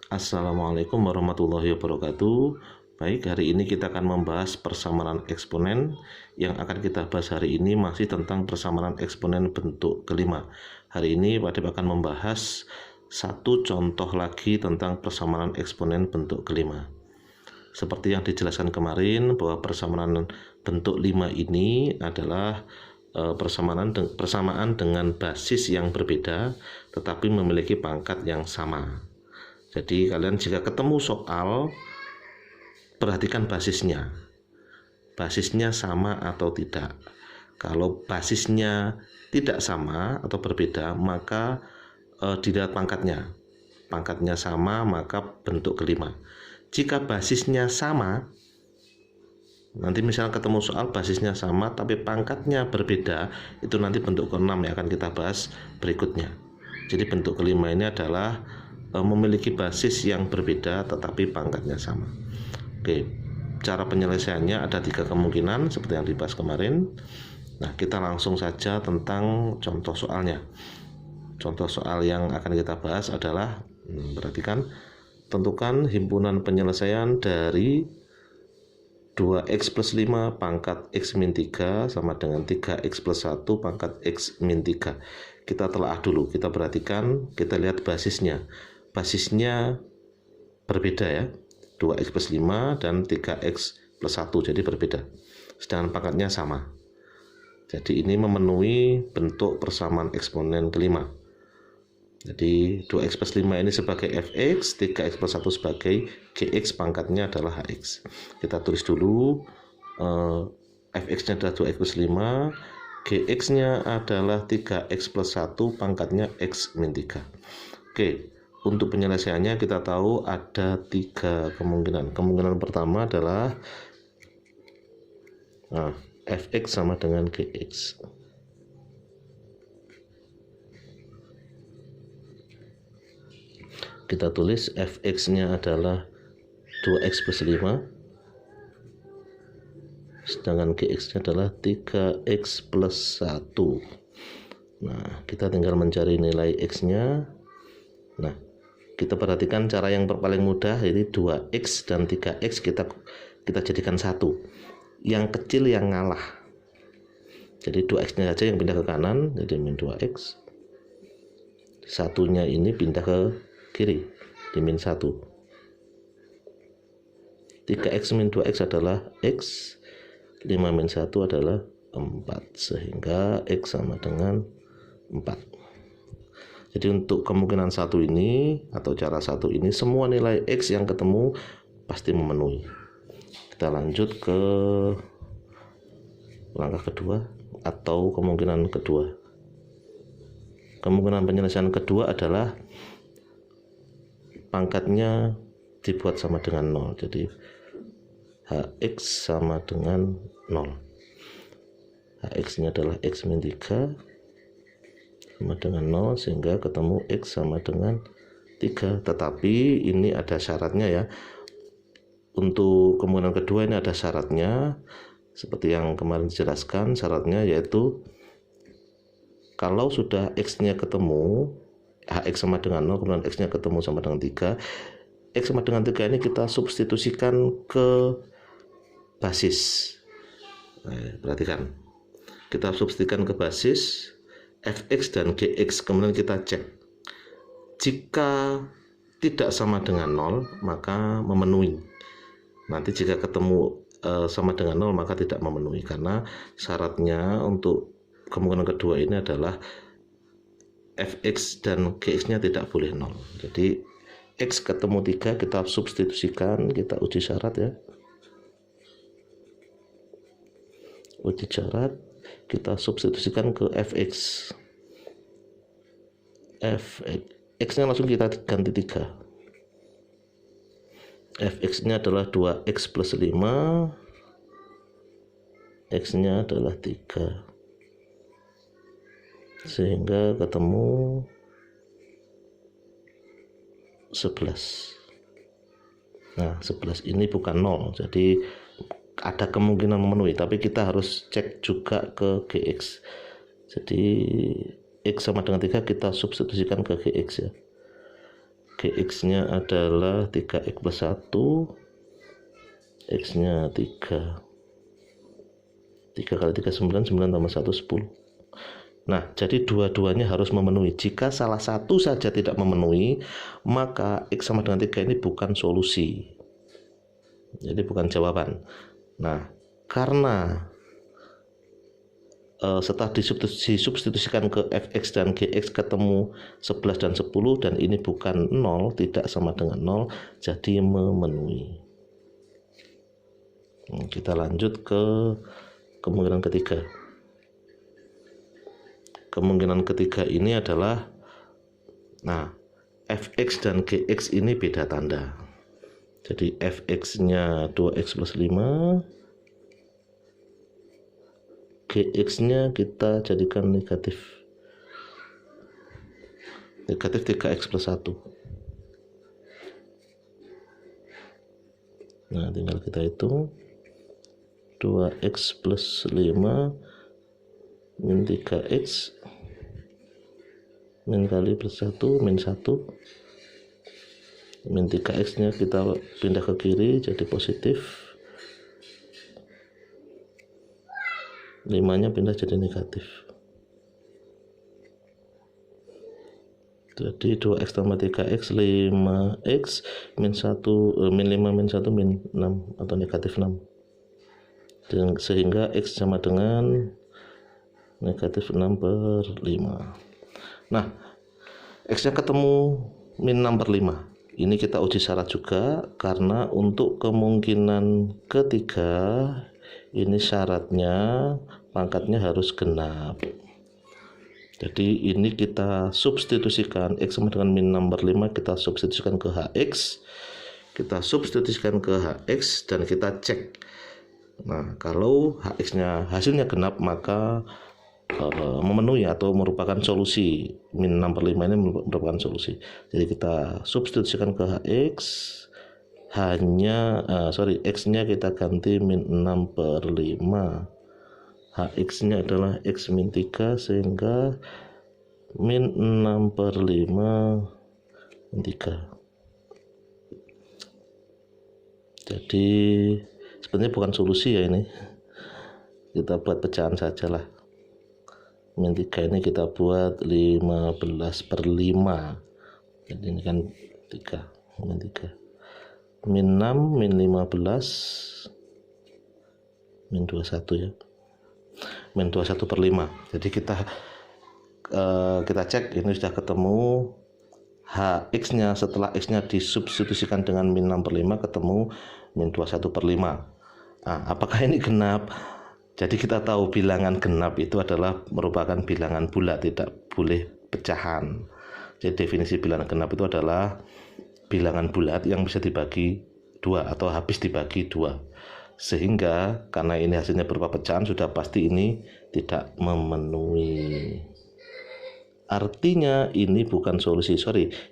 Assalamualaikum warahmatullahi wabarakatuh. Baik, hari ini kita akan membahas persamaan eksponen. Yang akan kita bahas hari ini masih tentang persamaan eksponen bentuk kelima. Hari ini Pak Dep akan membahas satu contoh lagi tentang persamaan eksponen bentuk kelima. Seperti yang dijelaskan kemarin bahwa persamaan bentuk 5 ini adalah persamaan dengan basis yang berbeda tetapi memiliki pangkat yang sama. Jadi kalian jika ketemu soal, perhatikan basisnya. Basisnya sama atau tidak. Kalau basisnya tidak sama atau berbeda, maka dilihat pangkatnya. Pangkatnya sama, maka bentuk kelima. Jika basisnya sama, nanti misalnya ketemu soal basisnya sama tapi pangkatnya berbeda, itu nanti bentuk keenam yang akan kita bahas berikutnya. Jadi bentuk kelima ini adalah memiliki basis yang berbeda tetapi pangkatnya sama. Oke, cara penyelesaiannya ada 3 kemungkinan seperti yang dibahas kemarin. Nah, kita langsung saja tentang contoh soalnya. Contoh soal yang akan kita bahas adalah, perhatikan, tentukan himpunan penyelesaian dari 2x plus 5 pangkat x min 3 sama dengan 3x plus 1 pangkat x min 3. Kita telah dulu, kita perhatikan, kita lihat basisnya. Basisnya berbeda ya, 2x plus 5 dan 3x plus 1, jadi berbeda. Sedangkan pangkatnya sama. Jadi ini memenuhi bentuk persamaan eksponen kelima. Jadi 2x plus 5 ini sebagai fx, 3x plus 1 sebagai gx, pangkatnya adalah hx. Kita tulis dulu, fx-nya adalah 2x plus 5, gx-nya adalah 3x plus 1, pangkatnya x min 3. Oke, untuk penyelesaiannya kita tahu ada 3 kemungkinan. Kemungkinan pertama adalah fx sama dengan gx. Kita tulis fx-nya adalah 2x plus 5, sedangkan gx-nya adalah 3x plus 1. Nah, kita tinggal mencari nilai x-nya. Nah, kita perhatikan cara yang paling mudah, ini 2x dan 3x kita jadikan 1. Yang kecil yang ngalah. Jadi 2x-nya saja yang pindah ke kanan, jadi min 2x. Satunya ini pindah ke kiri, di min 1. 3x min 2x adalah x, 5 min 1 adalah 4, sehingga x sama dengan 4. Jadi untuk kemungkinan satu ini atau cara satu ini, semua nilai x yang ketemu pasti memenuhi. Kita lanjut ke langkah kedua atau kemungkinan kedua. Kemungkinan penyelesaian kedua adalah pangkatnya dibuat sama dengan 0. Jadi hx sama dengan 0. Hx-nya adalah x min 3 sama dengan 0, sehingga ketemu x sama dengan 3. Tetapi ini ada syaratnya ya. Untuk kemungkinan kedua ini ada syaratnya, seperti yang kemarin dijelaskan. Syaratnya yaitu kalau sudah x-nya ketemu, hx sama dengan 0, kemudian x-nya ketemu sama dengan 3, x sama dengan 3 ini kita substitusikan ke basis. Perhatikan, kita substitusikan ke basis fx dan gx, kemudian kita cek. Jika tidak sama dengan 0, maka memenuhi. Nanti jika ketemu sama dengan 0, maka tidak memenuhi, karena syaratnya untuk kemungkinan kedua ini adalah fx dan gx-nya tidak boleh 0. Jadi x ketemu 3, kita substitusikan, kita uji syarat ya. Uji syarat, kita substitusikan ke fx. X-nya langsung kita ganti 3. Fx-nya adalah 2x plus 5, x-nya adalah 3, sehingga ketemu 11. Nah, 11 ini bukan 0, jadi ada kemungkinan memenuhi, tapi kita harus cek juga ke gx. Jadi x sama dengan 3 kita substitusikan ke gx ya. Gx-nya adalah 3x plus 1, X-nya 3. 3 kali 3 9, 9 tambah 1 10. Nah, jadi dua-duanya harus memenuhi. Jika salah satu saja tidak memenuhi, maka X sama dengan 3 ini bukan solusi. Jadi bukan jawaban. Nah, karena setelah disubstitusikan ke fx dan gx ketemu 11 dan 10, dan ini bukan 0, tidak sama dengan 0, jadi memenuhi. Kita lanjut ke kemungkinan ketiga. Kemungkinan ketiga ini adalah, nah, fx dan gx ini beda tanda. Jadi fx-nya 2x plus 5, gx-nya kita jadikan negatif 3x plus 1. Nah, tinggal kita hitung 2x plus 5 min 3x min kali plus 1 min 1 min 3x nya kita pindah ke kiri jadi positif, 5 nya pindah jadi negatif. Jadi 2x tambah 3x 5x min 1 min 5 min 1 min 6 atau negatif 6, sehingga x sama dengan negatif 6 per 5. Nah, x nya ketemu min 6 per 5. Ini kita uji syarat juga, karena untuk kemungkinan ketiga ini syaratnya pangkatnya harus genap. Jadi ini kita substitusikan, x sama dengan min 6 per 5 kita substitusikan ke hx, kita substitusikan ke hx dan kita cek. Nah, kalau hx-nya hasilnya genap, maka memenuhi atau merupakan solusi. Min 6 per 5 ini merupakan solusi. Jadi kita substitusikan ke hx, x-nya kita ganti min 6 per 5. Hx-nya adalah x min 3, sehingga min 6 per 5 min 3. Jadi sebenarnya bukan solusi ya ini. Kita buat pecahan sajalah. Min 3 ini kita buat 15 per 5. Jadi ini kan 3, min 3. Min 6, min 15, min 21 ya. Min 21 per 5. Jadi kita cek, ini sudah ketemu hx-nya setelah x-nya disubstitusikan dengan min 6 per 5 ketemu min 21 per 5. Nah, apakah ini genap? Jadi kita tahu bilangan genap itu adalah merupakan bilangan bulat, tidak boleh pecahan. Jadi definisi bilangan genap itu adalah bilangan bulat yang bisa dibagi 2 atau habis dibagi 2. Sehingga karena ini hasilnya berupa pecahan, sudah pasti ini tidak memenuhi. Artinya ini bukan solusi,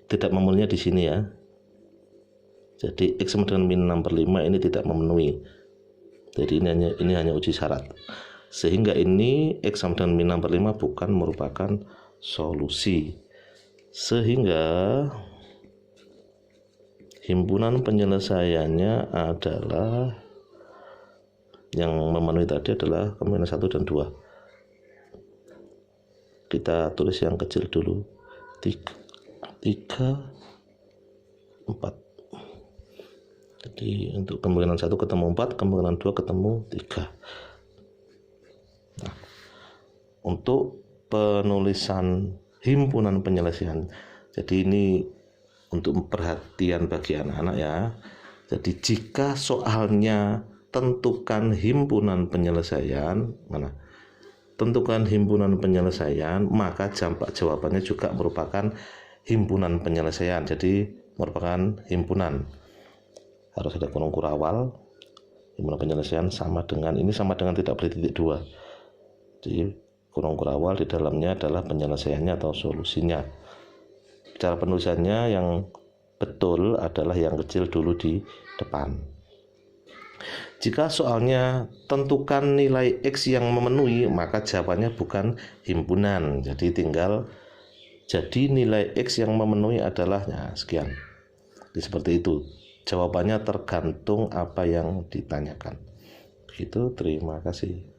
tidak memenuhinya di sini ya. Jadi x sama dengan min 6 per 5 ini tidak memenuhi. Jadi ini hanya uji syarat. Sehingga ini x sama dengan min 6 per 5 bukan merupakan solusi. Sehingga himpunan penyelesaiannya adalah, yang memenuhi tadi adalah kemungkinan 1 dan 2. Kita tulis yang kecil dulu. 3 4. Jadi untuk kemungkinan 1 ketemu 4, kemungkinan 2 ketemu 3. Nah, untuk penulisan himpunan penyelesaian, jadi ini untuk perhatian bagi anak-anak ya. Jadi jika soalnya tentukan himpunan penyelesaian, tentukan himpunan penyelesaian, maka jawabannya juga merupakan himpunan penyelesaian. Jadi merupakan himpunan. Harus ada kurung kurawal. Himpunan penyelesaian sama dengan tidak boleh titik 2. Jadi kurung kurawal di dalamnya adalah penyelesaiannya atau solusinya. Cara penulisannya yang betul adalah yang kecil dulu di depan. Jika soalnya tentukan nilai x yang memenuhi, maka jawabannya bukan himpunan. Jadi tinggal Jadi nilai X yang memenuhi adalah sekian. Jadi seperti itu. Jawabannya tergantung apa yang ditanyakan. Begitu, terima kasih.